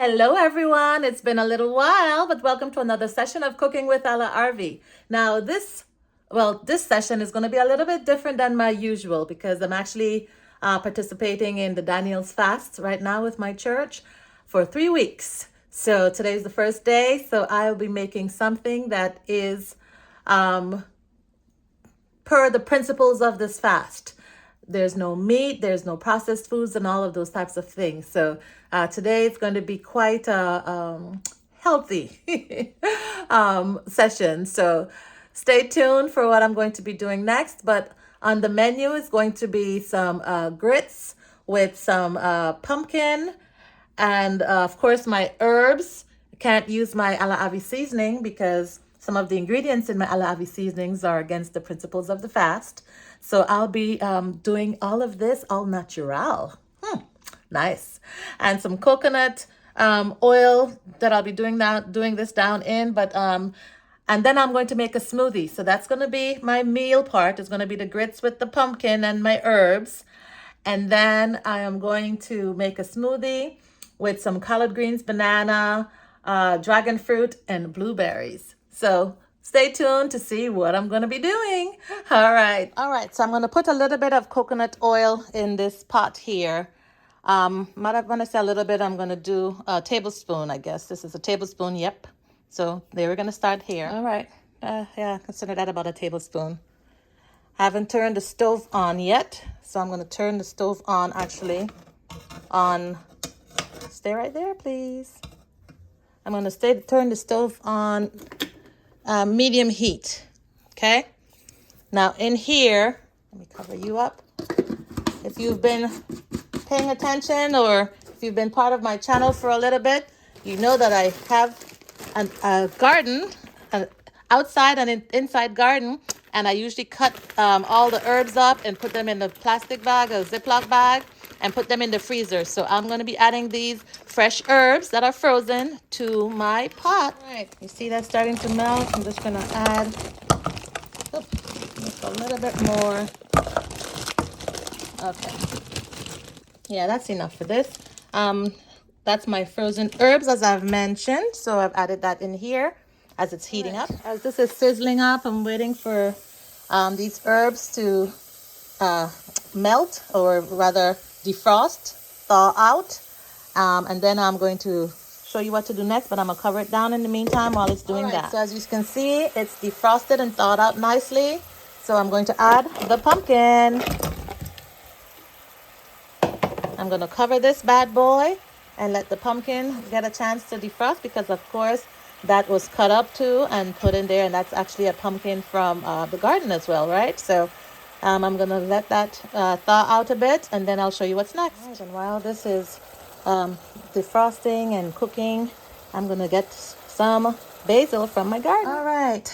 Hello everyone, it's been a little while, but welcome to another session of Cooking with A La Arvy. Now this session is going to be a little bit different than my usual because I'm actually participating in the Daniel's fast right now with my church for 3 weeks. So today's the first day, so I'll be making something that is um, per the principles of this fast. There's no meat, there's no processed foods, and all of those types of things. So today it's going to be quite a healthy session. So stay tuned for what I'm going to be doing next. But on the menu is going to be some grits with some pumpkin and of course my herbs. Can't use my A La Arvy seasoning because some of the ingredients in my A La Arvy seasonings are against the principles of the fast. So I'll be doing all of this all natural. Nice. And some coconut oil that I'll be doing this down in. And then I'm going to make a smoothie. So that's going to be my meal part. It's going to be the grits with the pumpkin and my herbs. And then I am going to make a smoothie with some collard greens, banana, dragon fruit, and blueberries. So stay tuned to see what I'm going to be doing. All right. So I'm going to put a little bit of coconut oil in this pot here. I'm not going to say a little bit. I'm going to do a tablespoon, I guess. This is a tablespoon. Yep. So there we're going to start here. All right. Yeah, consider that about a tablespoon. Haven't turned the stove on yet. So I'm going to turn the stove on on. Stay right there, please. I'm going to turn the stove on medium heat. Okay. Now in here, let me cover you up. If you've been paying attention or if you've been part of my channel for a little bit, you know that I have a garden, an outside and inside garden, and I usually cut all the herbs up and put them in a plastic bag, a Ziploc bag, and put them in the freezer. So I'm going to be adding these fresh herbs that are frozen to my pot. All right, you see that starting to melt? I'm just going to add just a little bit more. Okay. Yeah, that's enough for this. That's my frozen herbs, as I've mentioned. So I've added that in here as it's heating up. As this is sizzling up, I'm waiting for these herbs to melt, or rather defrost, thaw out. And then I'm going to show you what to do next, but I'm going to cover it down in the meantime while it's doing that. So as you can see, it's defrosted and thawed out nicely. So I'm going to add the pumpkin. I'm going to cover this bad boy and let the pumpkin get a chance to defrost because, of course, that was cut up too and put in there. And that's actually a pumpkin from the garden as well, right? So I'm going to let that thaw out a bit, and then I'll show you what's next. Right, and while this is defrosting and cooking, I'm going to get some basil from my garden. All right.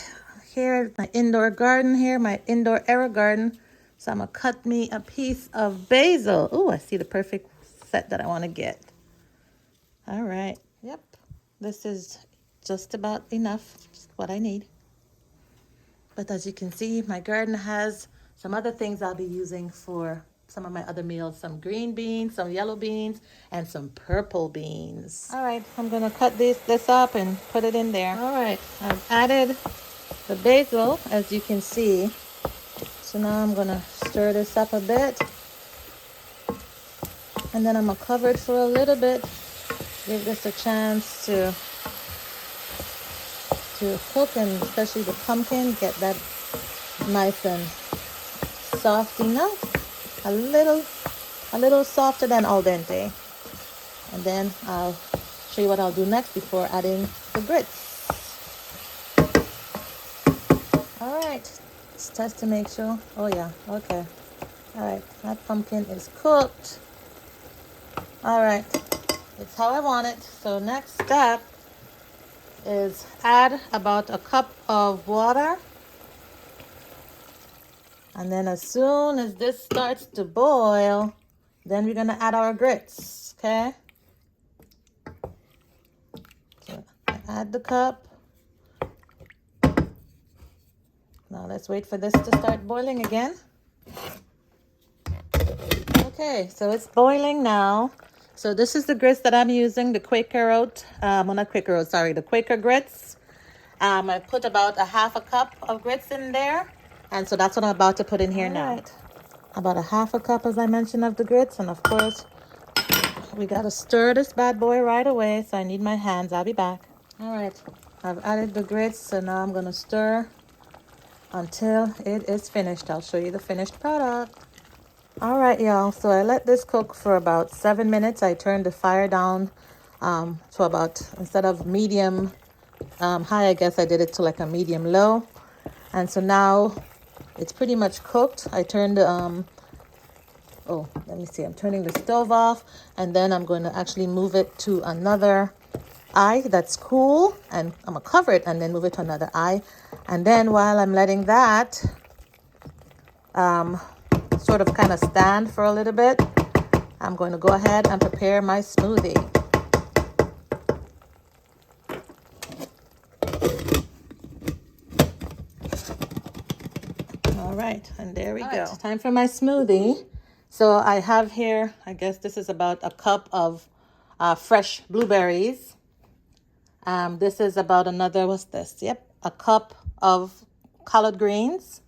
Here's my indoor garden here, my indoor era garden. So I'm going to cut me a piece of basil. Oh, I see the perfect set that I want to get. All right. Yep. This is just about enough. Just what I need. But as you can see, my garden has some other things I'll be using for some of my other meals. Some green beans, some yellow beans, and some purple beans. All right. I'm going to cut this up and put it in there. All right. I've added the basil, as you can see. So now I'm going to stir this up a bit. And then I'm going to cover it for a little bit. Give this a chance to cook, and especially the pumpkin, get that nice and soft enough. A little softer than al dente. And then I'll show you what I'll do next before adding the grits. All right. Let's test to make sure. Oh yeah, okay. All right, that pumpkin is cooked. All right, it's how I want it. So next step is add about a cup of water. And then as soon as this starts to boil, then we're gonna add our grits, okay? So I add the cup. Now let's wait for this to start boiling again. Okay, so it's boiling now. So this is the grits that I'm using, the Quaker oat, well, not Quaker oat, sorry, the Quaker grits. I put about a half a cup of grits in there. And so that's what I'm about to put in here now. Right. About a half a cup, as I mentioned, of the grits. And of course, we got to stir this bad boy right away. So I need my hands. I'll be back. All right. I've added the grits. So now I'm going to stir until it is finished. I'll show you the finished product. All right, y'all. So I let this cook for about 7 minutes. I turned the fire down to about, instead of medium high, I guess I did it to like a medium low. And so now it's pretty much cooked. I turned oh, let me see. I'm turning the stove off, and then I'm going to actually move it to another eye that's cool, and I'm gonna cover it and then move it to another eye. And then while I'm letting that sort of kind of stand for a little bit, I'm going to go ahead and prepare my smoothie. All right, and there we go. Time for my smoothie. So I have here, I guess this is about a cup of fresh blueberries. This is about another, what's this? Yep, a cup of collard greens.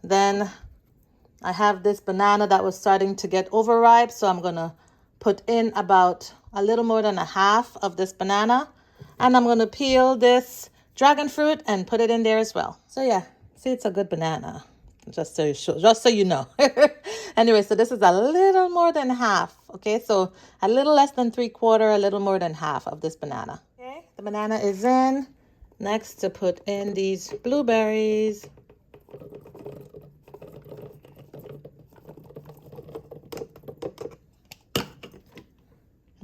Then I have this banana that was starting to get overripe, so I'm going to put in about a little more than a half of this banana. And I'm going to peel this dragon fruit and put it in there as well. So yeah, see, it's a good banana. Just so you know. Anyway, so this is a little more than half. Okay, so a little less than 3/4, a little more than half of this banana. Okay, the banana is in. Next, to put in these blueberries.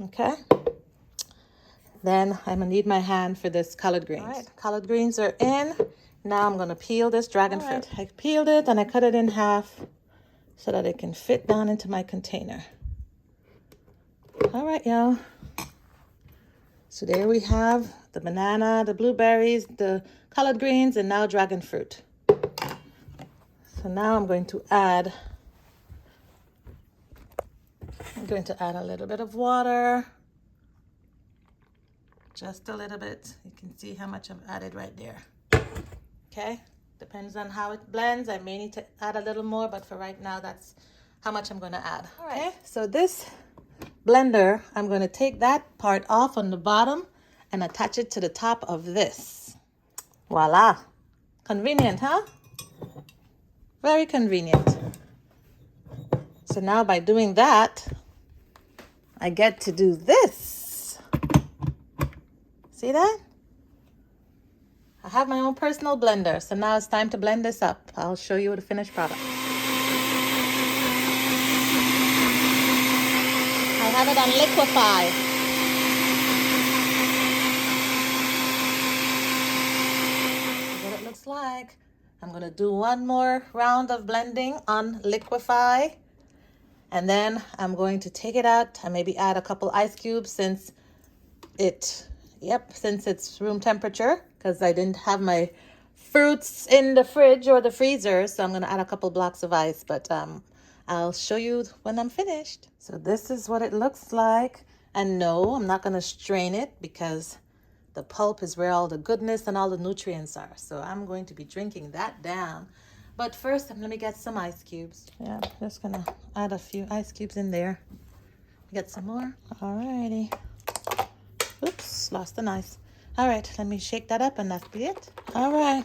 Okay. Then I'm gonna need my hand for this collard greens. All right, collard greens are in. Now I'm gonna peel this dragon fruit. I peeled it and I cut it in half so that it can fit down into my container. All right, y'all. So there we have the banana, the blueberries, the collard greens, and now dragon fruit. So now I'm going to add a little bit of water. Just a little bit. You can see how much I've added right there. Okay, depends on how it blends. I may need to add a little more, but for right now, that's how much I'm going to add. All right. Okay, so this blender, I'm going to take that part off on the bottom and attach it to the top of this. Voila. Convenient, huh? Very convenient. So now by doing that, I get to do this. See that? I have my own personal blender, so now it's time to blend this up. I'll show you the finished product. I have it on liquefy. What it looks like. I'm gonna do one more round of blending on liquefy, and then I'm going to take it out and maybe add a couple ice cubes since it's room temperature, because I didn't have my fruits in the fridge or the freezer. So I'm going to add a couple blocks of ice, but I'll show you when I'm finished. So this is what it looks like. And no, I'm not going to strain it because the pulp is where all the goodness and all the nutrients are. So I'm going to be drinking that down. But first, let me get some ice cubes. Yeah, I'm just going to add a few ice cubes in there. Get some more. All righty. Oops, lost the ice. All right, let me shake that up and that's be it. All right,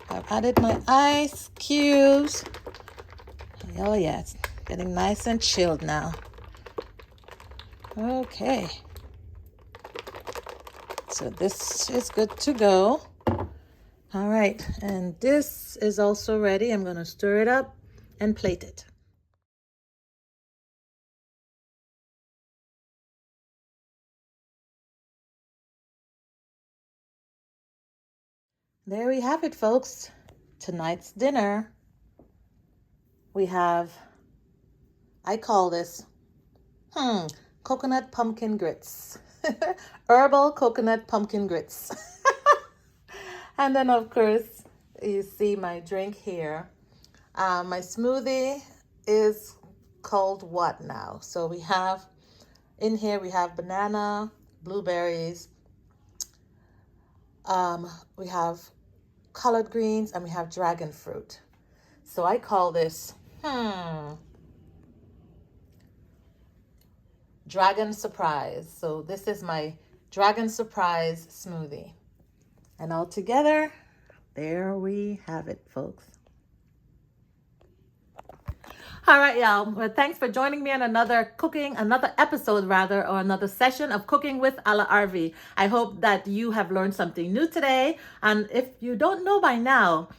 I've added my ice cubes. Oh yeah, it's getting nice and chilled now. Okay. So this is good to go. All right, and this is also ready. I'm gonna stir it up and plate it. There we have it, folks. Tonight's dinner. We have, I call this, coconut pumpkin grits. Herbal coconut pumpkin grits. And then, of course, you see my drink here. My smoothie is called what now? So we have In here we have banana, blueberries, we have collard greens, and we have dragon fruit. So I call this, Dragon Surprise. So this is my Dragon Surprise smoothie. And all together, there we have it, folks. All right, y'all. Well, thanks for joining me on another episode rather, or another session of Cooking with A La Arvy. I hope that you have learned something new today. And if you don't know by now,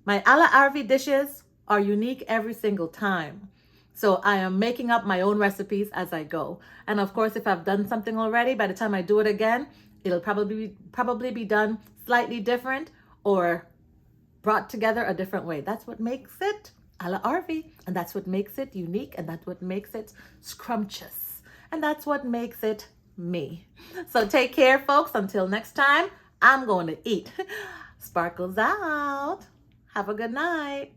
my A La Arvy dishes are unique every single time. So I am making up my own recipes as I go. And of course, if I've done something already, by the time I do it again, it'll probably be done slightly different or brought together a different way. That's what makes it A La Arvy, and that's what makes it unique, and that's what makes it scrumptious, and that's what makes it me. So take care, folks. Until next time, I'm going to eat. Sparkles out. Have a good night.